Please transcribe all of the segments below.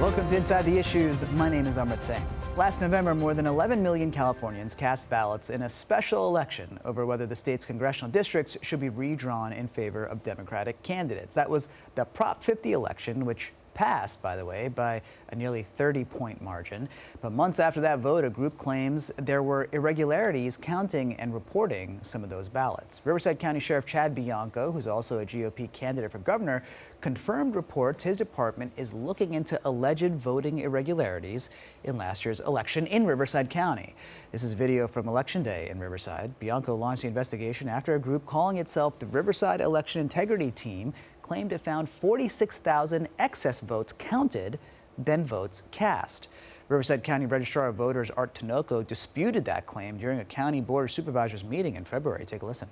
Welcome to Inside the Issues. My name is Amrit Singh. Last November, more than 11 million Californians cast ballots in a special election over whether the state's congressional districts should be redrawn in favor of Democratic candidates. That was the Prop 50 election, which passed, by the way, by a nearly 30-point margin. But months after that vote, a group claims there were irregularities counting and reporting some of those ballots. Riverside County Sheriff Chad Bianco, who's also a GOP candidate for governor, confirmed reports his department is looking into alleged voting irregularities in last year's election in Riverside County. This is video from Election Day in Riverside. Bianco launched the investigation after a group calling itself the Riverside Election Integrity Team claimed it found 46,000 excess votes counted than votes cast. Riverside County Registrar of Voters Art Tinoco disputed that claim during a County Board of Supervisors meeting in February. Take a listen.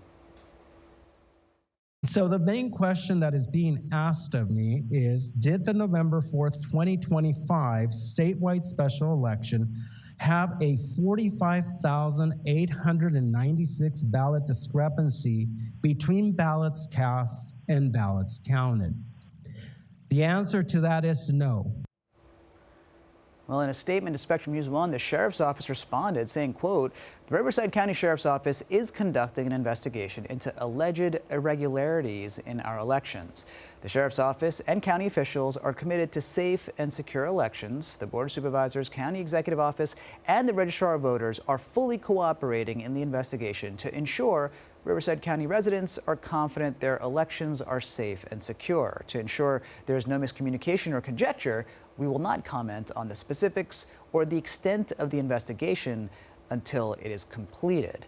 So the main question that is being asked of me is, did the November 4th, 2025 statewide special election have a 45,896 ballot discrepancy between ballots cast and ballots counted? The answer to that is no. Well, in a statement to Spectrum News 1, the Sheriff's Office responded saying, quote, the Riverside County Sheriff's Office is conducting an investigation into alleged irregularities in our elections. The Sheriff's Office and county officials are committed to safe and secure elections. The Board of Supervisors, County Executive Office, and the Registrar of Voters are fully cooperating in the investigation to ensure Riverside County residents are confident their elections are safe and secure. To ensure there is no miscommunication or conjecture, we will not comment on the specifics or the extent of the investigation until it is completed.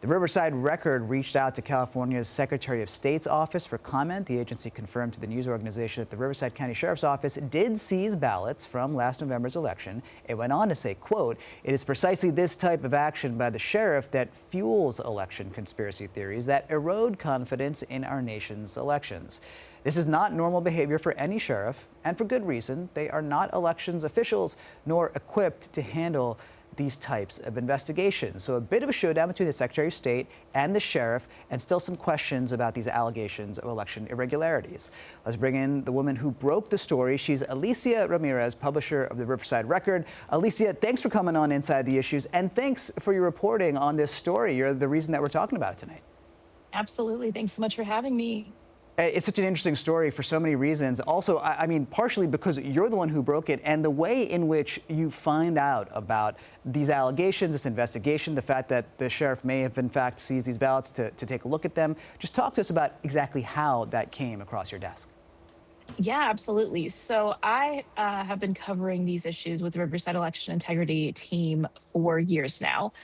The Riverside Record reached out to California's Secretary of State's office for comment. The agency confirmed to the news organization that the Riverside County Sheriff's Office did seize ballots from last November's election. It went on to say, quote, it is precisely this type of action by the sheriff that fuels election conspiracy theories that erode confidence in our nation's elections. This is not normal behavior for any sheriff, and for good reason. They are not elections officials nor equipped to handle these types of investigations. So a bit of a showdown between the Secretary of State and the sheriff, and still some questions about these allegations of election irregularities. Let's bring in the woman who broke the story. She's Alicia Ramirez, publisher of the Riverside Record. Alicia, thanks for coming on Inside the Issues, and thanks for your reporting on this story. You're the reason that we're talking about it tonight. Absolutely. Thanks so much for having me. It's such an interesting story for so many reasons. Also, I mean, partially because you're the one who broke it, and the way in which you find out about these allegations, this investigation, the fact that the sheriff may have in fact seized these ballots to take a look at them. Just talk to us about exactly how that came across your desk. Yeah, absolutely. So I have been covering these issues with the Riverside Election Integrity Team for years now.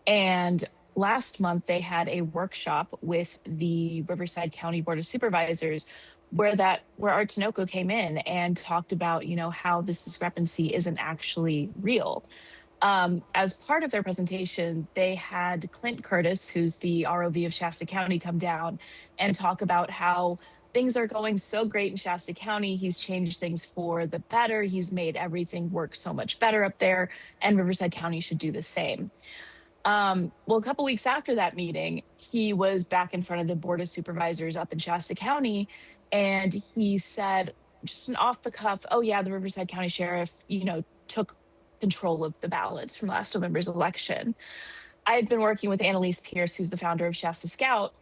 And last month, they had a workshop with the Riverside County Board of Supervisors where Art Tinoco came in and talked about, how this discrepancy isn't actually real. As part of their presentation, they had Clint Curtis, who's the ROV of Shasta County, come down and talk about how things are going so great in Shasta County. He's changed things for the better. He's made everything work so much better up there, and Riverside County should do the same. Well, a couple weeks after that meeting, he was back in front of the Board of Supervisors up in Shasta County, and he said, just an off the cuff, oh yeah, the Riverside County Sheriff, took control of the ballots from last November's election. I had been working with Annalise Pierce, who's the founder of Shasta Scout,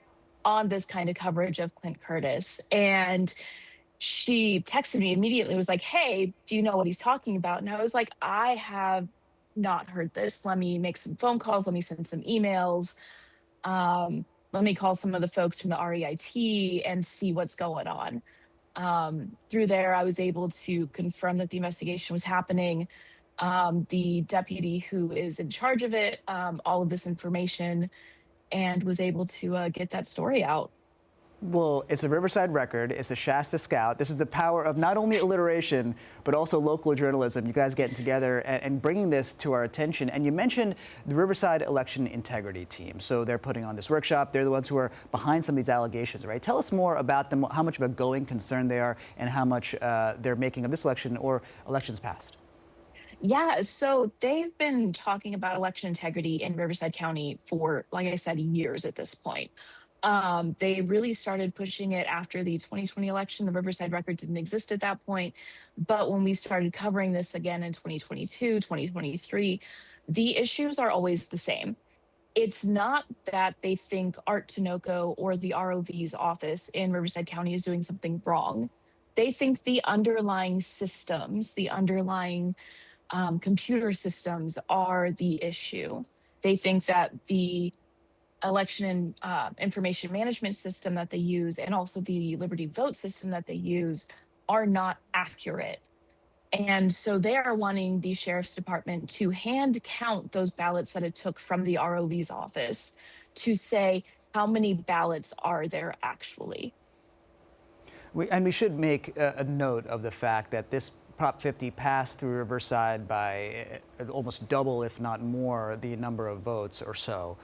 on this kind of coverage of Clint Curtis. And she texted me immediately, was like, hey, do you know what he's talking about? And I was like, I have not heard this. Let me make some phone calls. Let me send some emails. Let me call some of the folks from the REIT and see what's going on. Through there, I was able to confirm that the investigation was happening. The deputy who is in charge of it, all of this information, and was able to get that story out. Well, it's a Riverside Record. It's a Shasta Scout. This is the power of not only alliteration, but also local journalism. You guys getting together and bringing this to our attention. And you mentioned the Riverside Election Integrity Team. So they're putting on this workshop. They're the ones who are behind some of these allegations, right? Tell us more about them, how much of a going concern they are, and how much they're making of this election or elections past. Yeah, so they've been talking about election integrity in Riverside County for, like I said, years at this point. They really started pushing it after the 2020 election. The Riverside Record didn't exist at that point. But when we started covering this again in 2022, 2023, the issues are always the same. It's not that they think Art Tinoco or the ROV's office in Riverside County is doing something wrong. They think the underlying systems, the underlying computer systems are the issue. They think that the election information management system that they use and also the Liberty Vote system that they use are not accurate. And so they are wanting the sheriff's department to hand count those ballots that it took from the ROV's office to say how many ballots are there actually. We should make a note of the fact that this Prop 50 passed through Riverside by almost double, if not more, the number of votes or so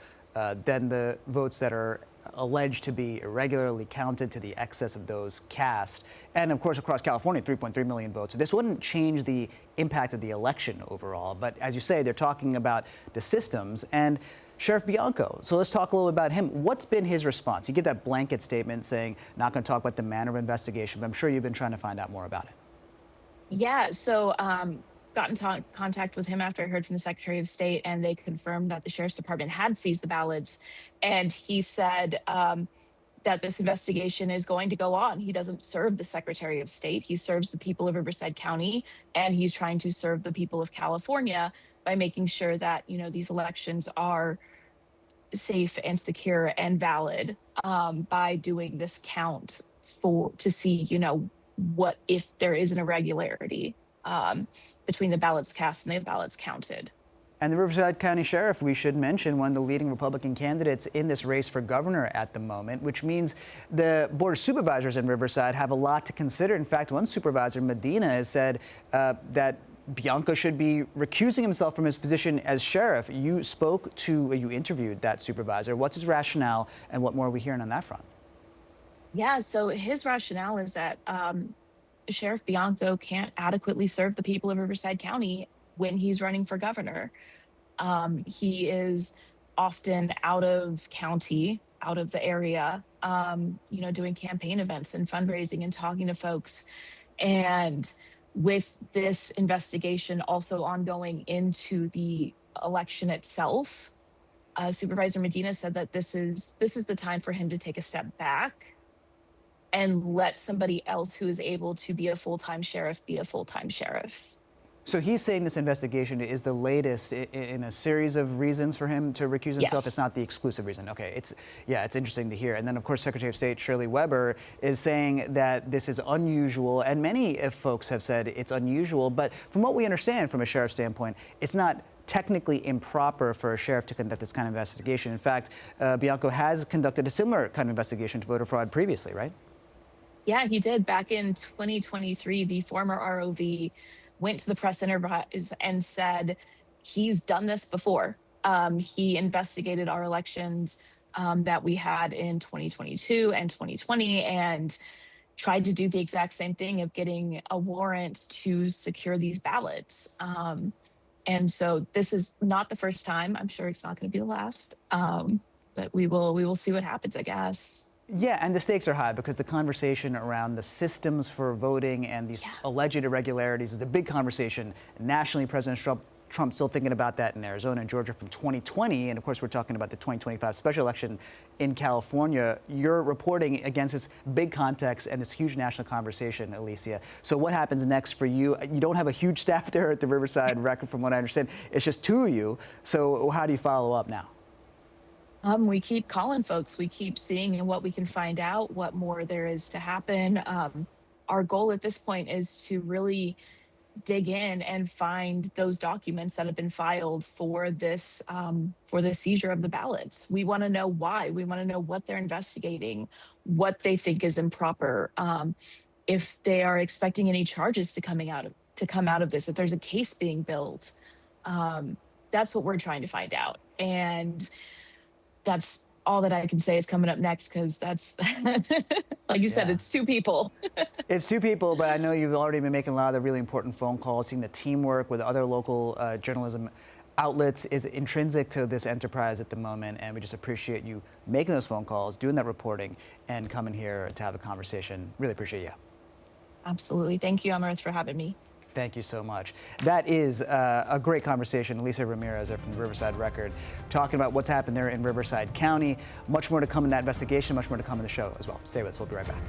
than the votes that are alleged to be irregularly counted to the excess of those cast. And of course, across California, 3.3 million votes. So this wouldn't change the impact of the election overall. But as you say, they're talking about the systems. And Sheriff Bianco, so let's talk a little about him. What's been his response? He gave that blanket statement saying, not going to talk about the manner of investigation, but I'm sure you've been trying to find out more about it. Yeah, so got in contact with him after I heard from the Secretary of State, and they confirmed that the Sheriff's Department had seized the ballots. And he said that this investigation is going to go on. He doesn't serve the Secretary of State. He serves the people of Riverside County, and he's trying to serve the people of California by making sure that, you know, these elections are safe and secure and valid by doing this count to see, you know, what if there is an irregularity between the ballots cast and the ballots counted. And the Riverside County Sheriff, we should mention, one of the leading Republican candidates in this race for governor at the moment, which means the Board of Supervisors in Riverside have a lot to consider. In fact, one supervisor, Medina, has said that Bianco should be recusing himself from his position as sheriff. You interviewed that supervisor. What's his rationale, and what more are we hearing on that front? Yeah, so his rationale is that Sheriff Bianco can't adequately serve the people of Riverside County when he's running for governor. He is often out of county, out of the area, you know, doing campaign events and fundraising and talking to folks. And with this investigation also ongoing into the election itself, Supervisor Medina said that this is the time for him to take a step back and let somebody else who is able to be a full-time sheriff be a full-time sheriff. So he's saying this investigation is the latest in a series of reasons for him to recuse himself. Yes. It's not the exclusive reason. Okay, it's interesting to hear. And then, of course, Secretary of State Shirley Weber is saying that this is unusual, and many folks have said it's unusual. But from what we understand from a sheriff's standpoint, it's not technically improper for a sheriff to conduct this kind of investigation. In fact, Bianco has conducted a similar kind of investigation to voter fraud previously, right? Yeah, he did. Back in 2023, the former ROV went to the press enterprise and said he's done this before. He investigated our elections that we had in 2022 and 2020 and tried to do the exact same thing of getting a warrant to secure these ballots. And so this is not the first time. I'm sure it's not going to be the last, but we will see what happens, I guess. Yeah, and the stakes are high because the conversation around the systems for voting and these alleged irregularities is a big conversation nationally. President Trump's still thinking about that in Arizona and Georgia from 2020. And of course, we're talking about the 2025 special election in California. You're reporting against this big context and this huge national conversation, Alicia. So what happens next for you? You don't have a huge staff there at the Riverside Record, from what I understand. It's just two of you. So how do you follow up now? We keep calling folks. We keep seeing what we can find out, what more there is to happen. Our goal at this point is to really dig in and find those documents that have been filed for this seizure of the ballots. We want to know why. We want to know what they're investigating, what they think is improper, if they are expecting any charges to come out of this, if there's a case being built. That's what we're trying to find out. And that's all that I can say is coming up next, because that's, like you said, it's two people. It's two people, but I know you've already been making a lot of the really important phone calls, seeing the teamwork with other local journalism outlets is intrinsic to this enterprise at the moment, and we just appreciate you making those phone calls, doing that reporting, and coming here to have a conversation. Really appreciate you. Absolutely. Thank you, Amrit, for having me. Thank you so much. That is a great conversation. Alicia Ramirez from the Riverside Record talking about what's happened there in Riverside County. Much more to come in that investigation, much more to come in the show as well. Stay with us. We'll be right back.